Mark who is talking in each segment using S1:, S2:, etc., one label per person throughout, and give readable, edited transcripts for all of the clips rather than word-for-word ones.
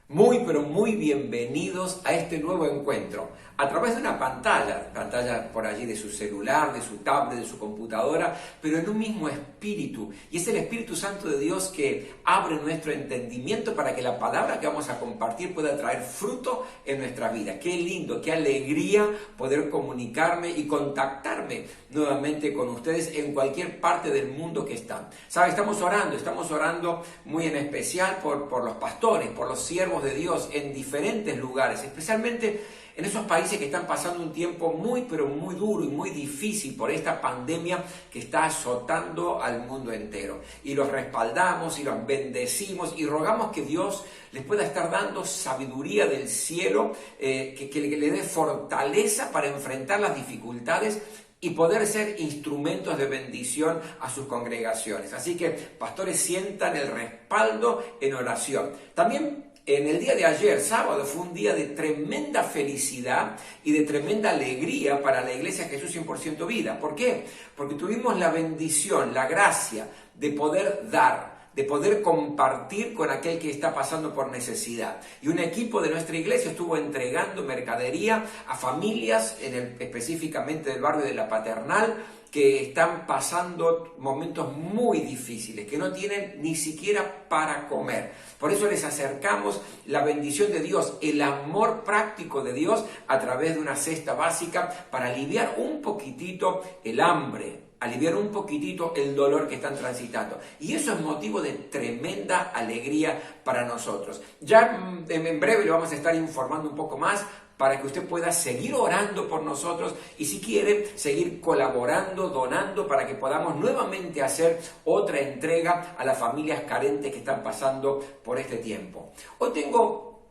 S1: Muy, pero muy bienvenidos a este nuevo encuentro. A través de una pantalla por allí de su celular, de su tablet, de su computadora, pero en un mismo espíritu. Y es el Espíritu Santo de Dios que abre nuestro entendimiento para que la palabra que vamos a compartir pueda traer fruto en nuestra vida. Qué lindo, qué alegría poder comunicarme y contactarme nuevamente con ustedes en cualquier parte del mundo que están. ¿Sabe? Estamos orando muy en especial por los pastores, por los siervos de Dios en diferentes lugares, especialmente en esos países que están pasando un tiempo muy, pero muy duro y muy difícil por esta pandemia que está azotando al mundo entero. Y los respaldamos y los bendecimos y rogamos que Dios les pueda estar dando sabiduría del cielo, que le dé fortaleza para enfrentar las dificultades y poder ser instrumentos de bendición a sus congregaciones. Así que, pastores, sientan el respaldo en oración. También en el día de ayer, sábado, fue un día de tremenda felicidad y de tremenda alegría para la Iglesia Jesús 100% Vida. ¿Por qué? Porque tuvimos la bendición, la gracia de poder dar, de poder compartir con aquel que está pasando por necesidad. Y un equipo de nuestra iglesia estuvo entregando mercadería a familias, específicamente del barrio de La Paternal, que están pasando momentos muy difíciles, que no tienen ni siquiera para comer. Por eso les acercamos la bendición de Dios, el amor práctico de Dios a través de una cesta básica para aliviar un poquitito el hambre, aliviar un poquitito el dolor que están transitando. Y eso es motivo de tremenda alegría para nosotros. Ya en breve le vamos a estar informando un poco más para que usted pueda seguir orando por nosotros y si quiere seguir colaborando, donando para que podamos nuevamente hacer otra entrega a las familias carentes que están pasando por este tiempo. Hoy tengo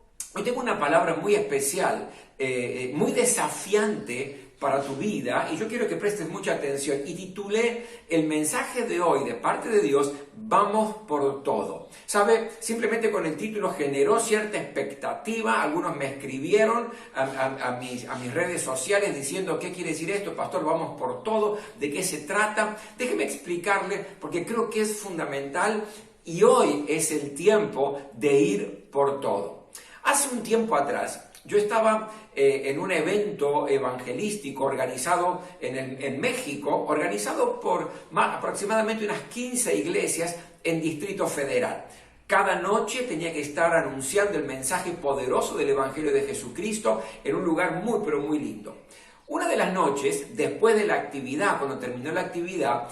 S1: una palabra muy especial, muy desafiante para tu vida, y yo quiero que prestes mucha atención, y titulé el mensaje de hoy de parte de Dios: vamos por todo. ¿Sabe? Simplemente con el título generó cierta expectativa. Algunos me escribieron a mis redes sociales diciendo: ¿qué quiere decir esto, pastor? Vamos por todo. ¿De qué se trata? Déjeme explicarle, porque creo que es fundamental y hoy es el tiempo de ir por todo. Hace un tiempo atrás, yo estaba en un evento evangelístico organizado en México, organizado por aproximadamente unas 15 iglesias en Distrito Federal. Cada noche tenía que estar anunciando el mensaje poderoso del Evangelio de Jesucristo en un lugar muy, pero muy lindo. Una de las noches, después de la actividad, cuando terminó la actividad,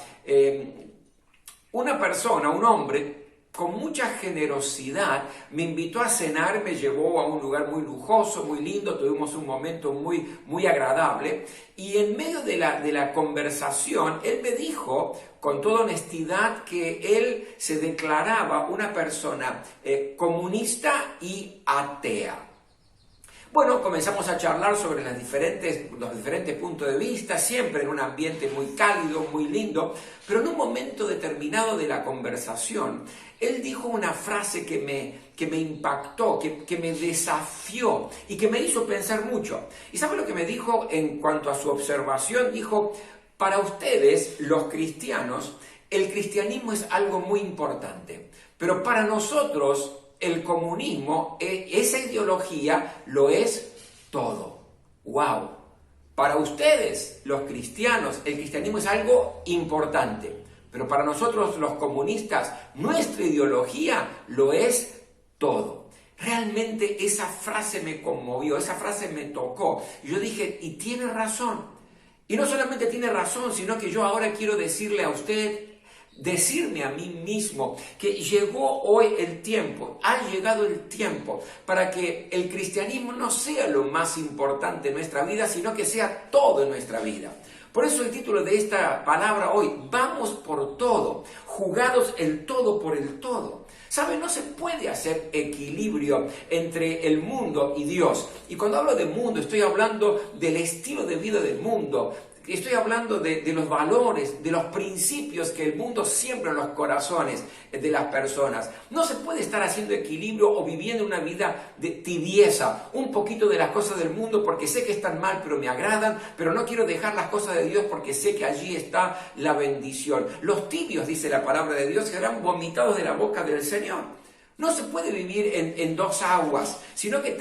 S1: una persona, un hombre, con mucha generosidad, me invitó a cenar, me llevó a un lugar muy lujoso, muy lindo, tuvimos un momento muy, muy agradable, y en medio de la conversación, él me dijo, con toda honestidad, que él se declaraba una persona comunista y atea. Bueno, comenzamos a charlar sobre los diferentes puntos de vista, siempre en un ambiente muy cálido, muy lindo, pero en un momento determinado de la conversación, él dijo una frase que me impactó, que me desafió y que me hizo pensar mucho. ¿Y sabe lo que me dijo en cuanto a su observación? Dijo: para ustedes, los cristianos, el cristianismo es algo muy importante, pero para nosotros, el comunismo, esa ideología, lo es todo. ¡Wow! Para ustedes, los cristianos, el cristianismo es algo importante, pero para nosotros, los comunistas, nuestra ideología lo es todo. Realmente esa frase me conmovió, esa frase me tocó. Y yo dije, y tiene razón. Y no solamente tiene razón, sino que yo ahora quiero decirle a usted, decirme a mí mismo que llegó hoy el tiempo, ha llegado el tiempo para que el cristianismo no sea lo más importante en nuestra vida, sino que sea todo en nuestra vida. Por eso el título de esta palabra hoy: vamos por todo, jugados el todo por el todo. ¿Sabe? No se puede hacer equilibrio entre el mundo y Dios. Y cuando hablo de mundo, estoy hablando del estilo de vida del mundo. Estoy hablando de los valores, de los principios que el mundo siembra en los corazones de las personas. No se puede estar haciendo equilibrio o viviendo una vida de tibieza, un poquito de las cosas del mundo porque sé que están mal pero me agradan, pero no quiero dejar las cosas de Dios porque sé que allí está la bendición. Los tibios, dice la palabra de Dios, serán vomitados de la boca del Señor. No se puede vivir en dos aguas, sino que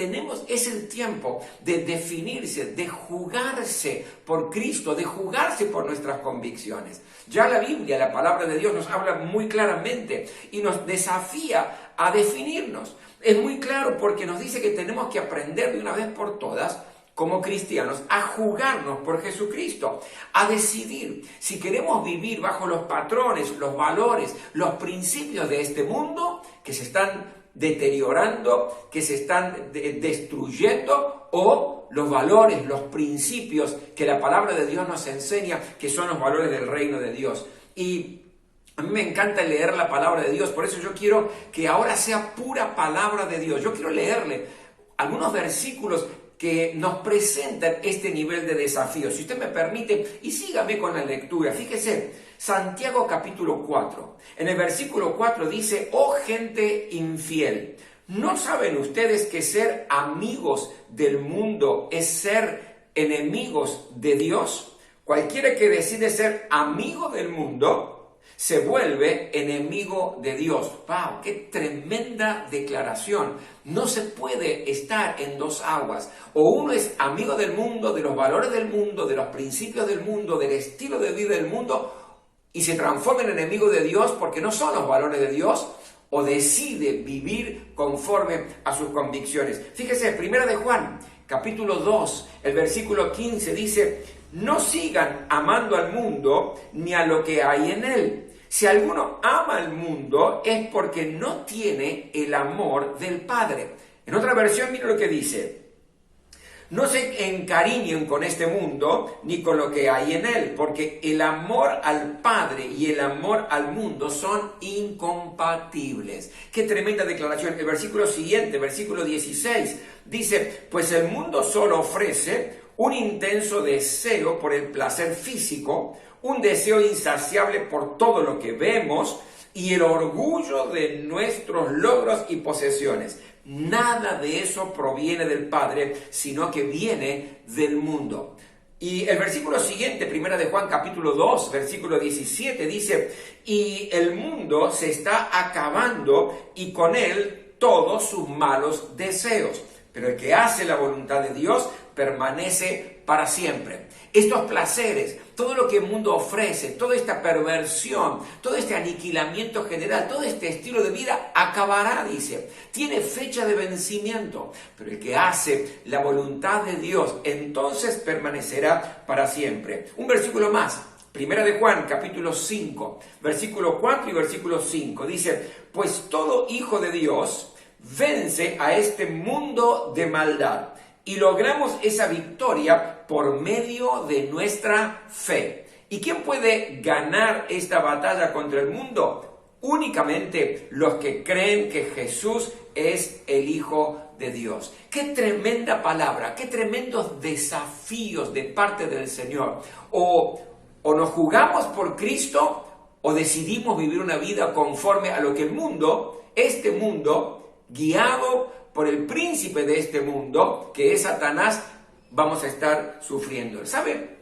S1: es el tiempo de definirse, de jugarse por Cristo, de jugarse por nuestras convicciones. Ya la Biblia, la palabra de Dios, nos habla muy claramente y nos desafía a definirnos. Es muy claro porque nos dice que tenemos que aprender de una vez por todas, como cristianos, a jugarnos por Jesucristo, a decidir si queremos vivir bajo los patrones, los valores, los principios de este mundo que se están deteriorando, que se están destruyendo, o los valores, los principios que la palabra de Dios nos enseña, que son los valores del reino de Dios. Y a mí me encanta leer la palabra de Dios, por eso yo quiero que ahora sea pura palabra de Dios. Yo quiero leerle algunos versículos que nos presentan este nivel de desafío. Si usted me permite, y sígame con la lectura. Fíjese, Santiago capítulo 4. En el versículo 4 dice: oh gente infiel, ¿no saben ustedes que ser amigos del mundo es ser enemigos de Dios? Cualquiera que decide ser amigo del mundo se vuelve enemigo de Dios. ¡Wow! ¡Qué tremenda declaración! No se puede estar en dos aguas. O uno es amigo del mundo, de los valores del mundo, de los principios del mundo, del estilo de vida del mundo, y se transforma en enemigo de Dios porque no son los valores de Dios, o decide vivir conforme a sus convicciones. Fíjese, Primera de Juan, capítulo 2, el versículo 15 dice: no sigan amando al mundo ni a lo que hay en él. Si alguno ama al mundo es porque no tiene el amor del Padre. En otra versión, mire lo que dice: no se encariñen con este mundo ni con lo que hay en él, porque el amor al Padre y el amor al mundo son incompatibles. Qué tremenda declaración. El versículo siguiente, versículo 16, dice: pues el mundo solo ofrece un intenso deseo por el placer físico, un deseo insaciable por todo lo que vemos y el orgullo de nuestros logros y posesiones. Nada de eso proviene del Padre, sino que viene del mundo. Y el versículo siguiente, Primera de Juan capítulo 2, versículo 17, dice: y el mundo se está acabando y con él todos sus malos deseos. Pero el que hace la voluntad de Dios permanece para siempre. Estos placeres, todo lo que el mundo ofrece, toda esta perversión, todo este aniquilamiento general, todo este estilo de vida acabará, dice. Tiene fecha de vencimiento, pero el que hace la voluntad de Dios, entonces permanecerá para siempre. Un versículo más, Primera de Juan, capítulo 5, versículo 4 y versículo 5, dice: pues todo hijo de Dios vence a este mundo de maldad y logramos esa victoria por medio de nuestra fe. ¿Y quién puede ganar esta batalla contra el mundo? Únicamente los que creen que Jesús es el Hijo de Dios. ¡Qué tremenda palabra! ¡Qué tremendos desafíos de parte del Señor! O nos jugamos por Cristo o decidimos vivir una vida conforme a lo que el mundo, este mundo, guiado por el príncipe de este mundo, que es Satanás, vamos a estar sufriendo. ¿Sabe?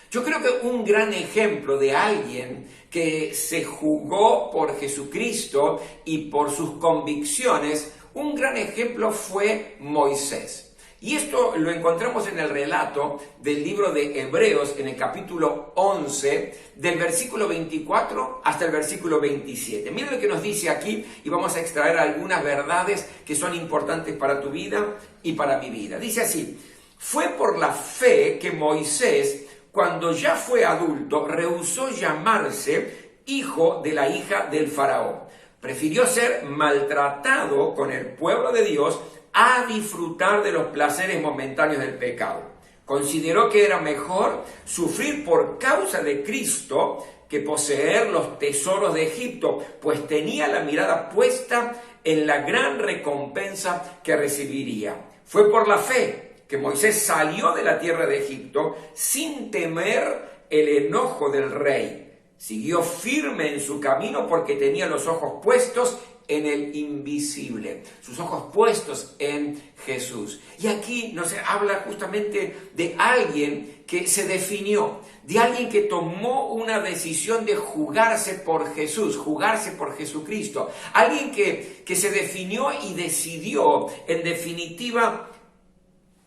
S1: Yo creo que un gran ejemplo de alguien que se jugó por Jesucristo y por sus convicciones, un gran ejemplo fue Moisés. Y esto lo encontramos en el relato del libro de Hebreos, en el capítulo 11, del versículo 24 hasta el versículo 27. Mira lo que nos dice aquí y vamos a extraer algunas verdades que son importantes para tu vida y para mi vida. Dice así: fue por la fe que Moisés, cuando ya fue adulto, rehusó llamarse hijo de la hija del faraón. Prefirió ser maltratado con el pueblo de Dios a disfrutar de los placeres momentáneos del pecado. Consideró que era mejor sufrir por causa de Cristo que poseer los tesoros de Egipto, pues tenía la mirada puesta en la gran recompensa que recibiría. Fue por la fe que Moisés salió de la tierra de Egipto sin temer el enojo del rey. Siguió firme en su camino porque tenía los ojos puestos en el invisible, sus ojos puestos en Jesús. Y aquí nos habla justamente de alguien que se definió, de alguien que tomó una decisión de jugarse por Jesús, jugarse por Jesucristo, alguien que se definió y decidió, en definitiva,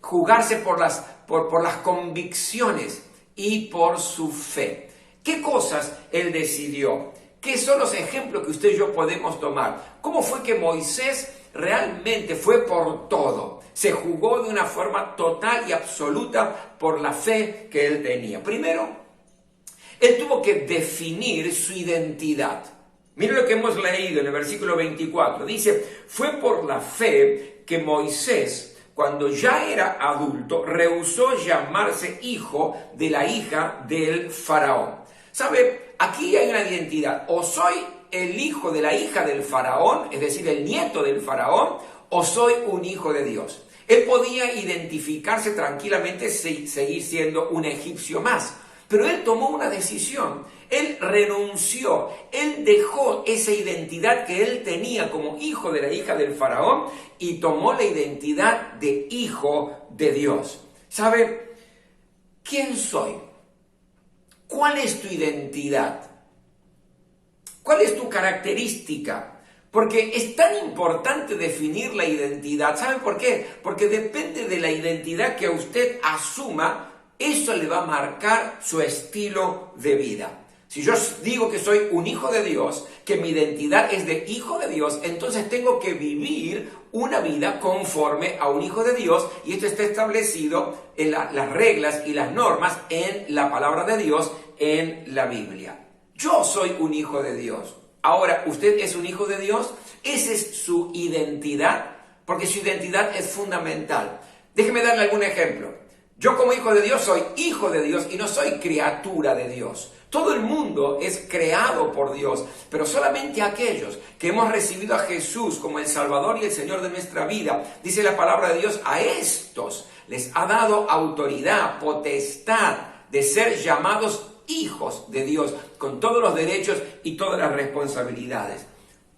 S1: jugarse por las convicciones y por su fe. ¿Qué cosas él decidió? ¿Qué son los ejemplos que usted y yo podemos tomar? ¿Cómo fue que Moisés realmente fue por todo? Se jugó de una forma total y absoluta por la fe que él tenía. Primero, él tuvo que definir su identidad. Miren lo que hemos leído en el versículo 24. Dice, fue por la fe que Moisés, cuando ya era adulto, rehusó llamarse hijo de la hija del faraón. ¿Sabe? Aquí hay una identidad. O soy el hijo de la hija del faraón, es decir, el nieto del faraón, o soy un hijo de Dios. Él podía identificarse tranquilamente, seguir siendo un egipcio más. Pero él tomó una decisión. Él renunció. Él dejó esa identidad que él tenía como hijo de la hija del faraón y tomó la identidad de hijo de Dios. ¿Sabe? ¿Quién soy? ¿Cuál es tu identidad? ¿Cuál es tu característica? Porque es tan importante definir la identidad. ¿Sabe por qué? Porque depende de la identidad que usted asuma, eso le va a marcar su estilo de vida. Si yo digo que soy un hijo de Dios, que mi identidad es de hijo de Dios, entonces tengo que vivir una vida conforme a un hijo de Dios, y esto está establecido en las reglas y las normas en la palabra de Dios, en la Biblia. Yo soy un hijo de Dios. Ahora, ¿usted es un hijo de Dios? Esa es su identidad, porque su identidad es fundamental. Déjeme darle algún ejemplo. Yo como hijo de Dios soy hijo de Dios y no soy criatura de Dios. Todo el mundo es creado por Dios, pero solamente aquellos que hemos recibido a Jesús como el Salvador y el Señor de nuestra vida, dice la palabra de Dios, a estos les ha dado autoridad, potestad de ser llamados hijos de Dios, con todos los derechos y todas las responsabilidades.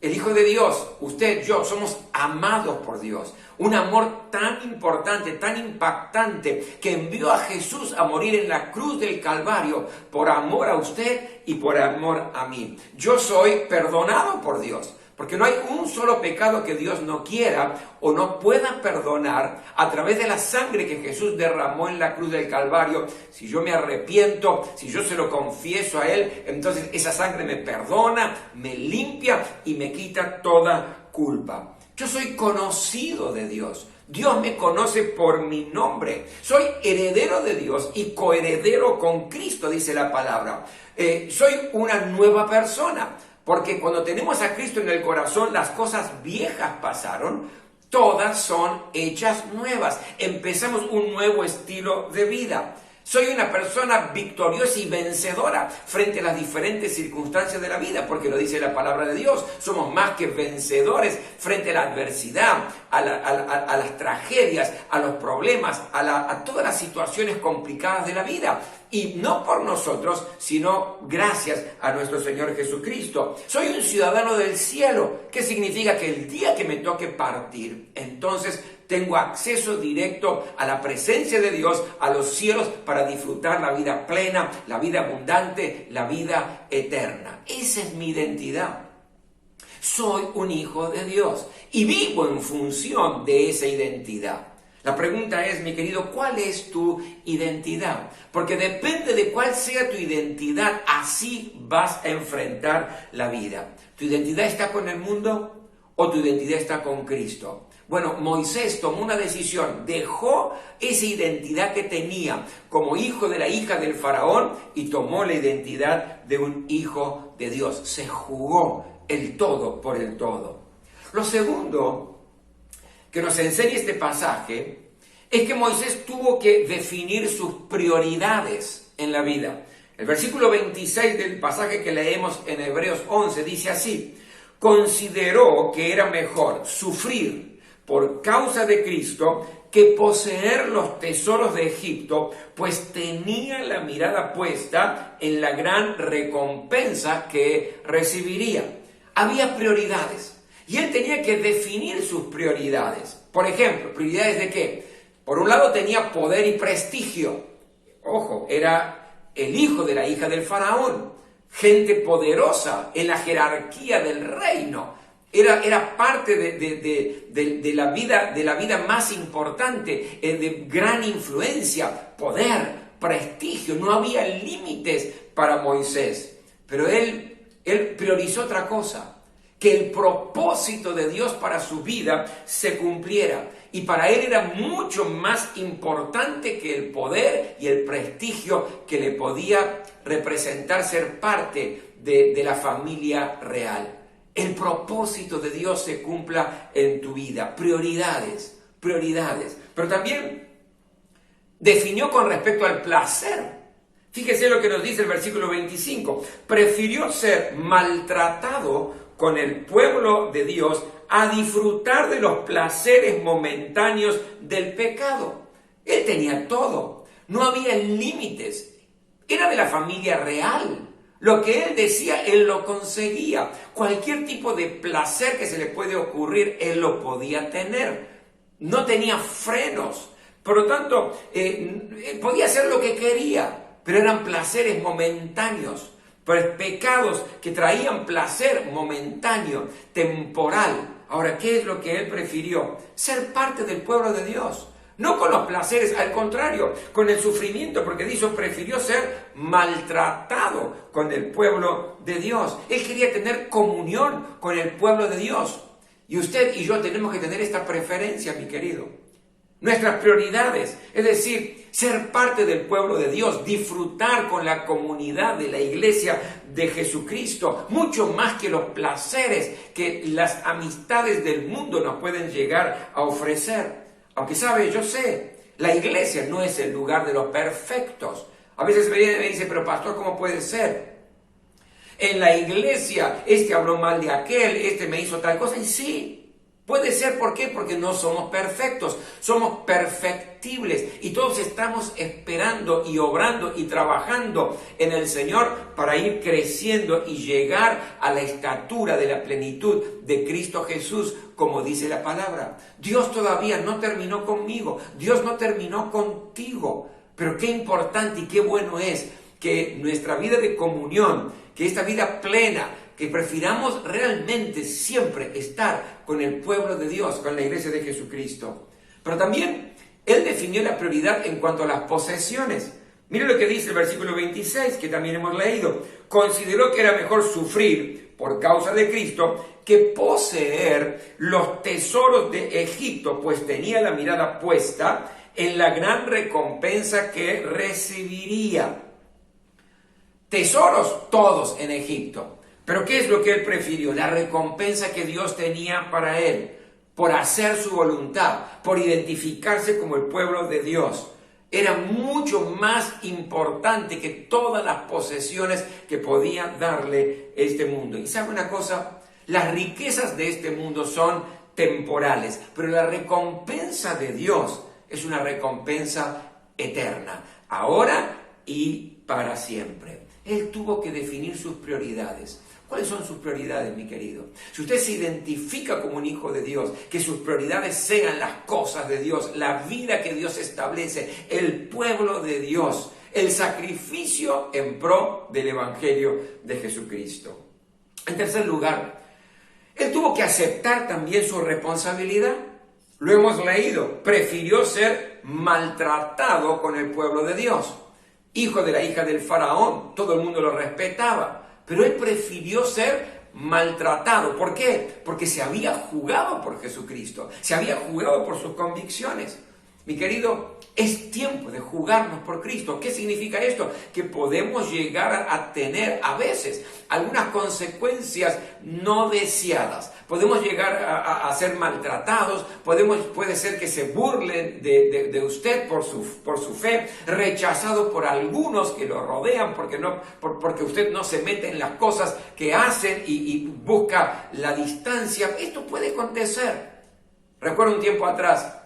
S1: El Hijo de Dios, usted, yo, somos amados por Dios. Un amor tan importante, tan impactante, que envió a Jesús a morir en la cruz del Calvario por amor a usted y por amor a mí. Yo soy perdonado por Dios, porque no hay un solo pecado que Dios no quiera o no pueda perdonar a través de la sangre que Jesús derramó en la cruz del Calvario. Si yo me arrepiento, si yo se lo confieso a Él, entonces esa sangre me perdona, me limpia y me quita toda culpa. Yo soy conocido de Dios. Dios me conoce por mi nombre. Soy heredero de Dios y coheredero con Cristo, dice la palabra. Soy una nueva persona. Porque cuando tenemos a Cristo en el corazón, las cosas viejas pasaron, todas son hechas nuevas. Empezamos un nuevo estilo de vida. Soy una persona victoriosa y vencedora frente a las diferentes circunstancias de la vida, porque lo dice la palabra de Dios. Somos más que vencedores frente a la adversidad, a las tragedias, a los problemas, a todas las situaciones complicadas de la vida. Y no por nosotros, sino gracias a nuestro Señor Jesucristo. Soy un ciudadano del cielo. ¿Qué significa? Que el día que me toque partir, entonces tengo acceso directo a la presencia de Dios, a los cielos, para disfrutar la vida plena, la vida abundante, la vida eterna. Esa es mi identidad. Soy un hijo de Dios y vivo en función de esa identidad. La pregunta es, mi querido, ¿cuál es tu identidad? Porque depende de cuál sea tu identidad, así vas a enfrentar la vida. ¿Tu identidad está con el mundo o tu identidad está con Cristo? Bueno, Moisés tomó una decisión, dejó esa identidad que tenía como hijo de la hija del faraón y tomó la identidad de un hijo de Dios. Se jugó el todo por el todo. Lo segundo que nos enseña este pasaje es que Moisés tuvo que definir sus prioridades en la vida. El versículo 26 del pasaje que leemos en Hebreos 11 dice así: consideró que era mejor sufrir por causa de Cristo que poseer los tesoros de Egipto, pues tenía la mirada puesta en la gran recompensa que recibiría. Había prioridades. Y él tenía que definir sus prioridades. Por ejemplo, ¿prioridades de qué? Por un lado tenía poder y prestigio. Ojo, era el hijo de la hija del faraón. Gente poderosa en la jerarquía del reino. Era parte de la vida más importante, de gran influencia, poder, prestigio. No había límites para Moisés. Pero él priorizó otra cosa. Que el propósito de Dios para su vida se cumpliera. Y para él era mucho más importante que el poder y el prestigio que le podía representar ser parte de la familia real. El propósito de Dios se cumpla en tu vida. Prioridades. Pero también definió con respecto al placer. Fíjese lo que nos dice el versículo 25. Prefirió ser maltratado con el pueblo de Dios a disfrutar de los placeres momentáneos del pecado. Él tenía todo, no había límites, era de la familia real. Lo que él decía, él lo conseguía. Cualquier tipo de placer que se le puede ocurrir, él lo podía tener. No tenía frenos, por lo tanto, podía hacer lo que quería, pero eran placeres momentáneos. Pecados que traían placer momentáneo, temporal. Ahora, ¿qué es lo que él prefirió? Ser parte del pueblo de Dios. No con los placeres, al contrario, con el sufrimiento, porque prefirió ser maltratado con el pueblo de Dios. Él quería tener comunión con el pueblo de Dios. Y usted y yo tenemos que tener esta preferencia, mi querido. Nuestras prioridades, es decir, ser parte del pueblo de Dios, disfrutar con la comunidad de la iglesia de Jesucristo, mucho más que los placeres que las amistades del mundo nos pueden llegar a ofrecer. Aunque yo sé, la iglesia no es el lugar de los perfectos. A veces me dice, pero pastor, ¿cómo puede ser? En la iglesia, habló mal de aquel, me hizo tal cosa, y sí. Puede ser, ¿por qué? Porque no somos perfectos, somos perfectibles y todos estamos esperando y obrando y trabajando en el Señor para ir creciendo y llegar a la estatura de la plenitud de Cristo Jesús, como dice la palabra. Dios todavía no terminó conmigo, Dios no terminó contigo, pero qué importante y qué bueno es que nuestra vida de comunión, que esta vida plena, que prefiramos realmente siempre estar con el pueblo de Dios, con la iglesia de Jesucristo. Pero también él definió la prioridad en cuanto a las posesiones. Mire lo que dice el versículo 26, que también hemos leído. Consideró que era mejor sufrir por causa de Cristo que poseer los tesoros de Egipto, pues tenía la mirada puesta en la gran recompensa que recibiría. Tesoros todos en Egipto. Pero ¿qué es lo que él prefirió? La recompensa que Dios tenía para él, por hacer su voluntad, por identificarse como el pueblo de Dios. Era mucho más importante que todas las posesiones que podía darle este mundo. Y ¿sabe una cosa? Las riquezas de este mundo son temporales, pero la recompensa de Dios es una recompensa eterna, ahora y para siempre. Él tuvo que definir sus prioridades. ¿Cuáles son sus prioridades, mi querido? Si usted se identifica como un hijo de Dios, que sus prioridades sean las cosas de Dios, la vida que Dios establece, el pueblo de Dios, el sacrificio en pro del Evangelio de Jesucristo. En tercer lugar, él tuvo que aceptar también su responsabilidad. Lo hemos leído, prefirió ser maltratado con el pueblo de Dios. Hijo de la hija del faraón, todo el mundo lo respetaba. Pero él prefirió ser maltratado. ¿Por qué? Porque se había jugado por Jesucristo, se había jugado por sus convicciones. Mi querido, es tiempo de jugarnos por Cristo. ¿Qué significa esto? Que podemos llegar a tener a veces algunas consecuencias no deseadas. Podemos llegar a ser maltratados, puede ser que se burlen de usted por su fe, rechazado por algunos que lo rodean porque usted no se mete en las cosas que hacen y busca la distancia. Esto puede acontecer. Recuerdo un tiempo atrás,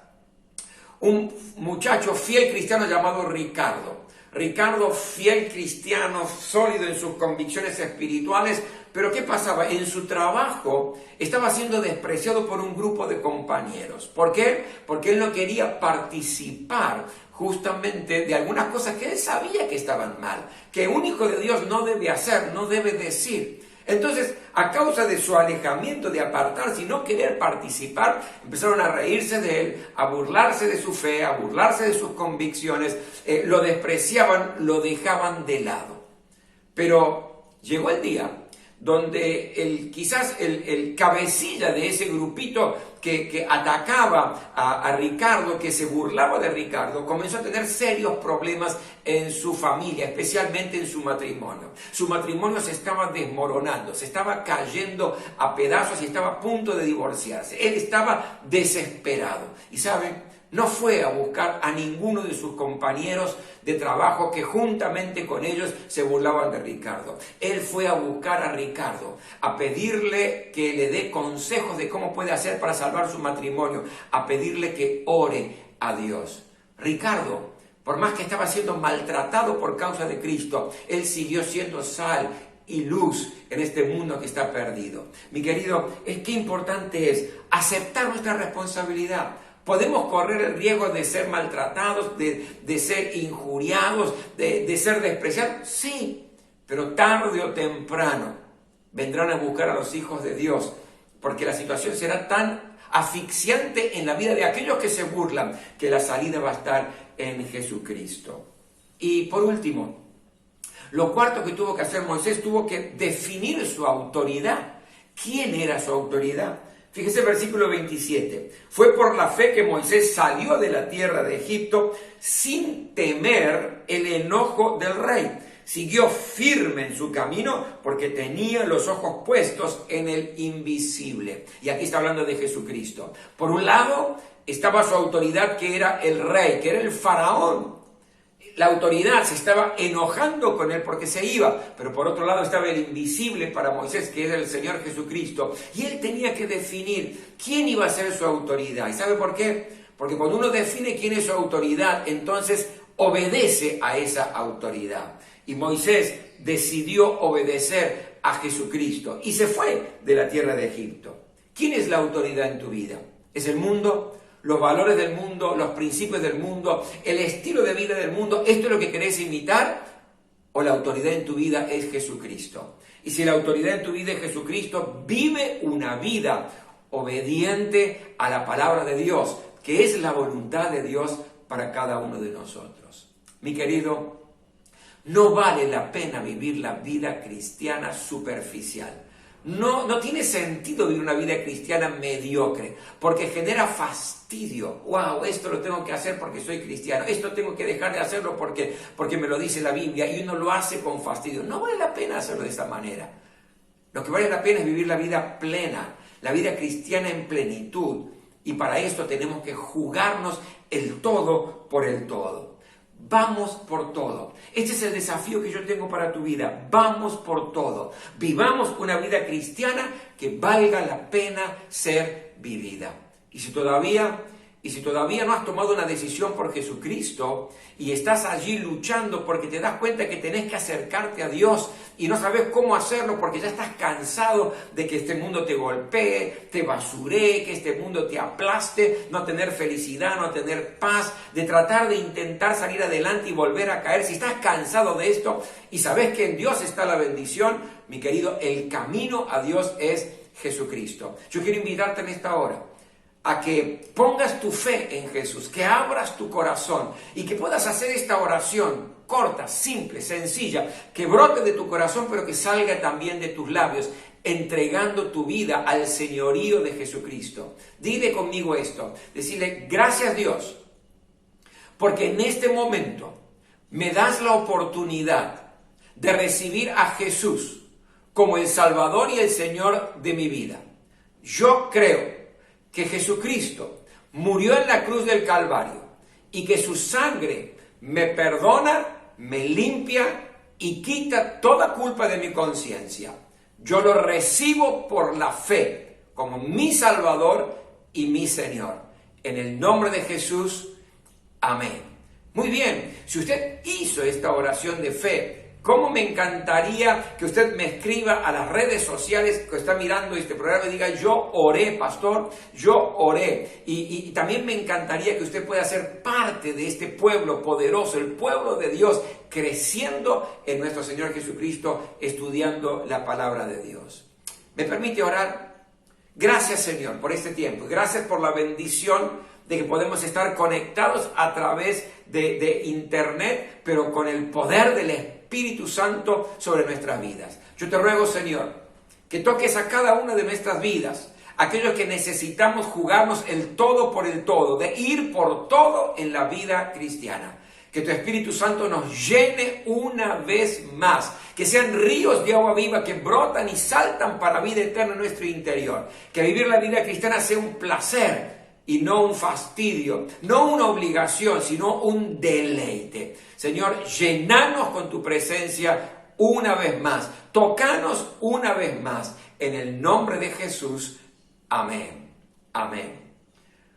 S1: un muchacho fiel cristiano llamado Ricardo. Ricardo, fiel cristiano, sólido en sus convicciones espirituales, pero ¿qué pasaba? En su trabajo estaba siendo despreciado por un grupo de compañeros. ¿Por qué? Porque él no quería participar justamente de algunas cosas que él sabía que estaban mal, que un hijo de Dios no debe hacer, no debe decir. Entonces, a causa de su alejamiento, de apartarse y no querer participar, empezaron a reírse de él, a burlarse de su fe, a burlarse de sus convicciones, lo despreciaban, lo dejaban de lado. Pero llegó el día donde quizás el cabecilla de ese grupito que atacaba a Ricardo, que se burlaba de Ricardo, comenzó a tener serios problemas en su familia, especialmente en su matrimonio. Su matrimonio se estaba desmoronando, se estaba cayendo a pedazos y estaba a punto de divorciarse. Él estaba desesperado. Y ¿saben? No fue a buscar a ninguno de sus compañeros de trabajo que juntamente con ellos se burlaban de Ricardo. Él fue a buscar a Ricardo, a pedirle que le dé consejos de cómo puede hacer para salvar su matrimonio, a pedirle que ore a Dios. Ricardo, por más que estaba siendo maltratado por causa de Cristo, él siguió siendo sal y luz en este mundo que está perdido. Mi querido, qué importante es aceptar nuestra responsabilidad. Podemos correr el riesgo de ser maltratados, de ser injuriados, de ser despreciados. Sí, pero tarde o temprano vendrán a buscar a los hijos de Dios, porque la situación será tan asfixiante en la vida de aquellos que se burlan, que la salida va a estar en Jesucristo. Y por último, lo cuarto que tuvo que hacer Moisés, tuvo que definir su autoridad. ¿Quién era su autoridad? Fíjese el versículo 27. Fue por la fe que Moisés salió de la tierra de Egipto sin temer el enojo del rey. Siguió firme en su camino porque tenía los ojos puestos en el invisible. Y aquí está hablando de Jesucristo. Por un lado estaba su autoridad, que era el rey, que era el faraón. La autoridad se estaba enojando con él porque se iba, pero por otro lado estaba el invisible para Moisés, que era el Señor Jesucristo, y él tenía que definir quién iba a ser su autoridad. ¿Y sabe por qué? Porque cuando uno define quién es su autoridad, entonces obedece a esa autoridad. Y Moisés decidió obedecer a Jesucristo y se fue de la tierra de Egipto. ¿Quién es la autoridad en tu vida? ¿Es el mundo? ¿Los valores del mundo, los principios del mundo, el estilo de vida del mundo? ¿Esto es lo que querés imitar? ¿O la autoridad en tu vida es Jesucristo? Y si la autoridad en tu vida es Jesucristo, vive una vida obediente a la palabra de Dios, que es la voluntad de Dios para cada uno de nosotros. Mi querido, no vale la pena vivir la vida cristiana superficial. No tiene sentido vivir una vida cristiana mediocre, porque genera fastidio. Wow, esto lo tengo que hacer porque soy cristiano, esto tengo que dejar de hacerlo porque me lo dice la Biblia, y uno lo hace con fastidio. No vale la pena hacerlo de esta manera. Lo que vale la pena es vivir la vida plena, la vida cristiana en plenitud, y para esto tenemos que jugarnos el todo por el todo. Vamos por todo. Este es el desafío que yo tengo para tu vida. Vamos por todo. Vivamos una vida cristiana que valga la pena ser vivida. Y si todavía no has tomado una decisión por Jesucristo y estás allí luchando porque te das cuenta que tenés que acercarte a Dios y no sabes cómo hacerlo porque ya estás cansado de que este mundo te golpee, te basuree, que este mundo te aplaste, no tener felicidad, no tener paz, de tratar de intentar salir adelante y volver a caer. Si estás cansado de esto y sabes que en Dios está la bendición, mi querido, el camino a Dios es Jesucristo. Yo quiero invitarte en esta hora a que pongas tu fe en Jesús, que abras tu corazón y que puedas hacer esta oración corta, simple, sencilla, que brote de tu corazón, pero que salga también de tus labios, entregando tu vida al señorío de Jesucristo. Dile conmigo esto, decirle: gracias Dios, porque en este momento me das la oportunidad de recibir a Jesús como el Salvador y el Señor de mi vida. Yo creo que Jesucristo murió en la cruz del Calvario y que su sangre me perdona, me limpia y quita toda culpa de mi conciencia. Yo lo recibo por la fe como mi Salvador y mi Señor. En el nombre de Jesús, amén. Muy bien, si usted hizo esta oración de fe, ¿cómo me encantaría que usted me escriba a las redes sociales que está mirando este programa y diga, yo oré, pastor, yo oré? Y también me encantaría que usted pueda ser parte de este pueblo poderoso, el pueblo de Dios, creciendo en nuestro Señor Jesucristo, estudiando la palabra de Dios. ¿Me permite orar? Gracias, Señor, por este tiempo. Gracias por la bendición de que podemos estar conectados a través de internet, pero con el poder del Espíritu Santo sobre nuestras vidas. Yo te ruego, Señor, que toques a cada una de nuestras vidas, aquellos que necesitamos jugarnos el todo por el todo, de ir por todo en la vida cristiana. Que tu Espíritu Santo nos llene una vez más, que sean ríos de agua viva que brotan y saltan para la vida eterna en nuestro interior. Que vivir la vida cristiana sea un placer y no un fastidio, no una obligación, sino un deleite. Señor, llenanos con tu presencia una vez más, tocanos una vez más, en el nombre de Jesús. Amén. Amén.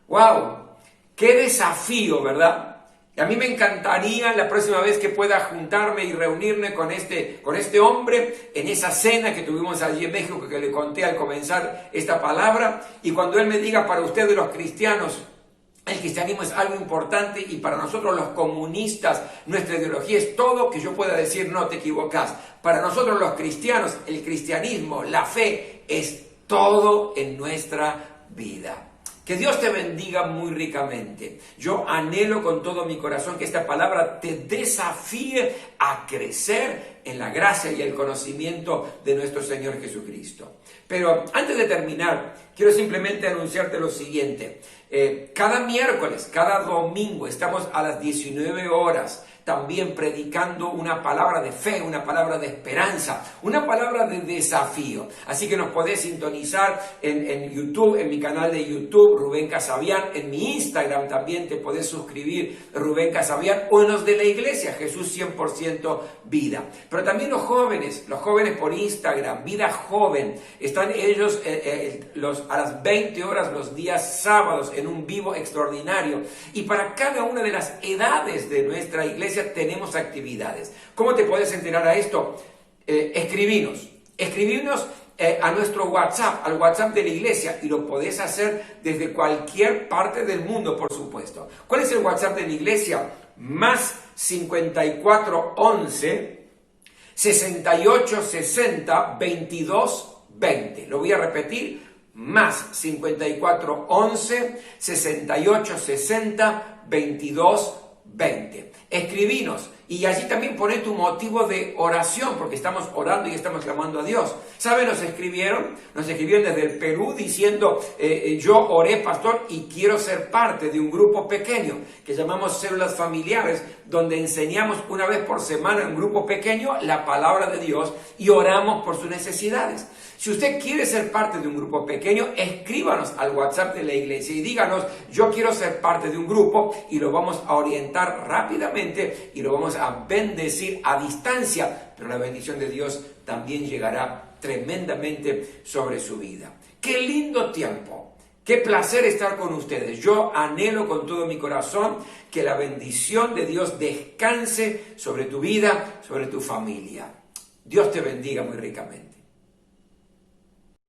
S1: ¡Wow! ¡Qué desafío!, ¿verdad? Y a mí me encantaría la próxima vez que pueda juntarme y reunirme con este hombre en esa cena que tuvimos allí en México, que le conté al comenzar esta palabra, y cuando él me diga, para ustedes los cristianos, el cristianismo es algo importante, y para nosotros los comunistas, nuestra ideología es todo, que yo pueda decir, no te equivocas. Para nosotros los cristianos, el cristianismo, la fe, es todo en nuestra vida. Que Dios te bendiga muy ricamente. Yo anhelo con todo mi corazón que esta palabra te desafíe a crecer en la gracia y el conocimiento de nuestro Señor Jesucristo. Pero antes de terminar, quiero simplemente anunciarte lo siguiente. Cada miércoles, cada domingo, estamos a las 19 horas también predicando una palabra de fe, una palabra de esperanza, una palabra de desafío. Así que nos podés sintonizar en YouTube, en mi canal de YouTube, Rubén Casabian, en mi Instagram también te podés suscribir, Rubén Casabian, o en los de la iglesia, Jesús 100% Vida. Pero también los jóvenes por Instagram, Vida Joven, están ellos a las 20 horas los días sábados en un vivo extraordinario. Y para cada una de las edades de nuestra iglesia tenemos actividades. ¿Cómo te puedes enterar a esto? Escribinos a nuestro WhatsApp, al WhatsApp de la iglesia, y lo podés hacer desde cualquier parte del mundo, por supuesto. ¿Cuál es el WhatsApp de la iglesia? Más 54 11 68 60 22 20. Lo voy a repetir. Más 54 11 68 60 22 20. Escribinos y allí también poné tu motivo de oración, porque estamos orando y estamos clamando a Dios. ¿Saben? Nos escribieron desde el Perú diciendo, yo oré, pastor, y quiero ser parte de un grupo pequeño que llamamos células familiares, donde enseñamos una vez por semana en un grupo pequeño la palabra de Dios y oramos por sus necesidades. Si usted quiere ser parte de un grupo pequeño, escríbanos al WhatsApp de la iglesia y díganos, yo quiero ser parte de un grupo, y lo vamos a orientar rápidamente y lo vamos a bendecir a distancia, pero la bendición de Dios también llegará tremendamente sobre su vida. ¡Qué lindo tiempo! ¡Qué placer estar con ustedes! Yo anhelo con todo mi corazón que la bendición de Dios descanse sobre tu vida, sobre tu familia. Dios te bendiga muy ricamente.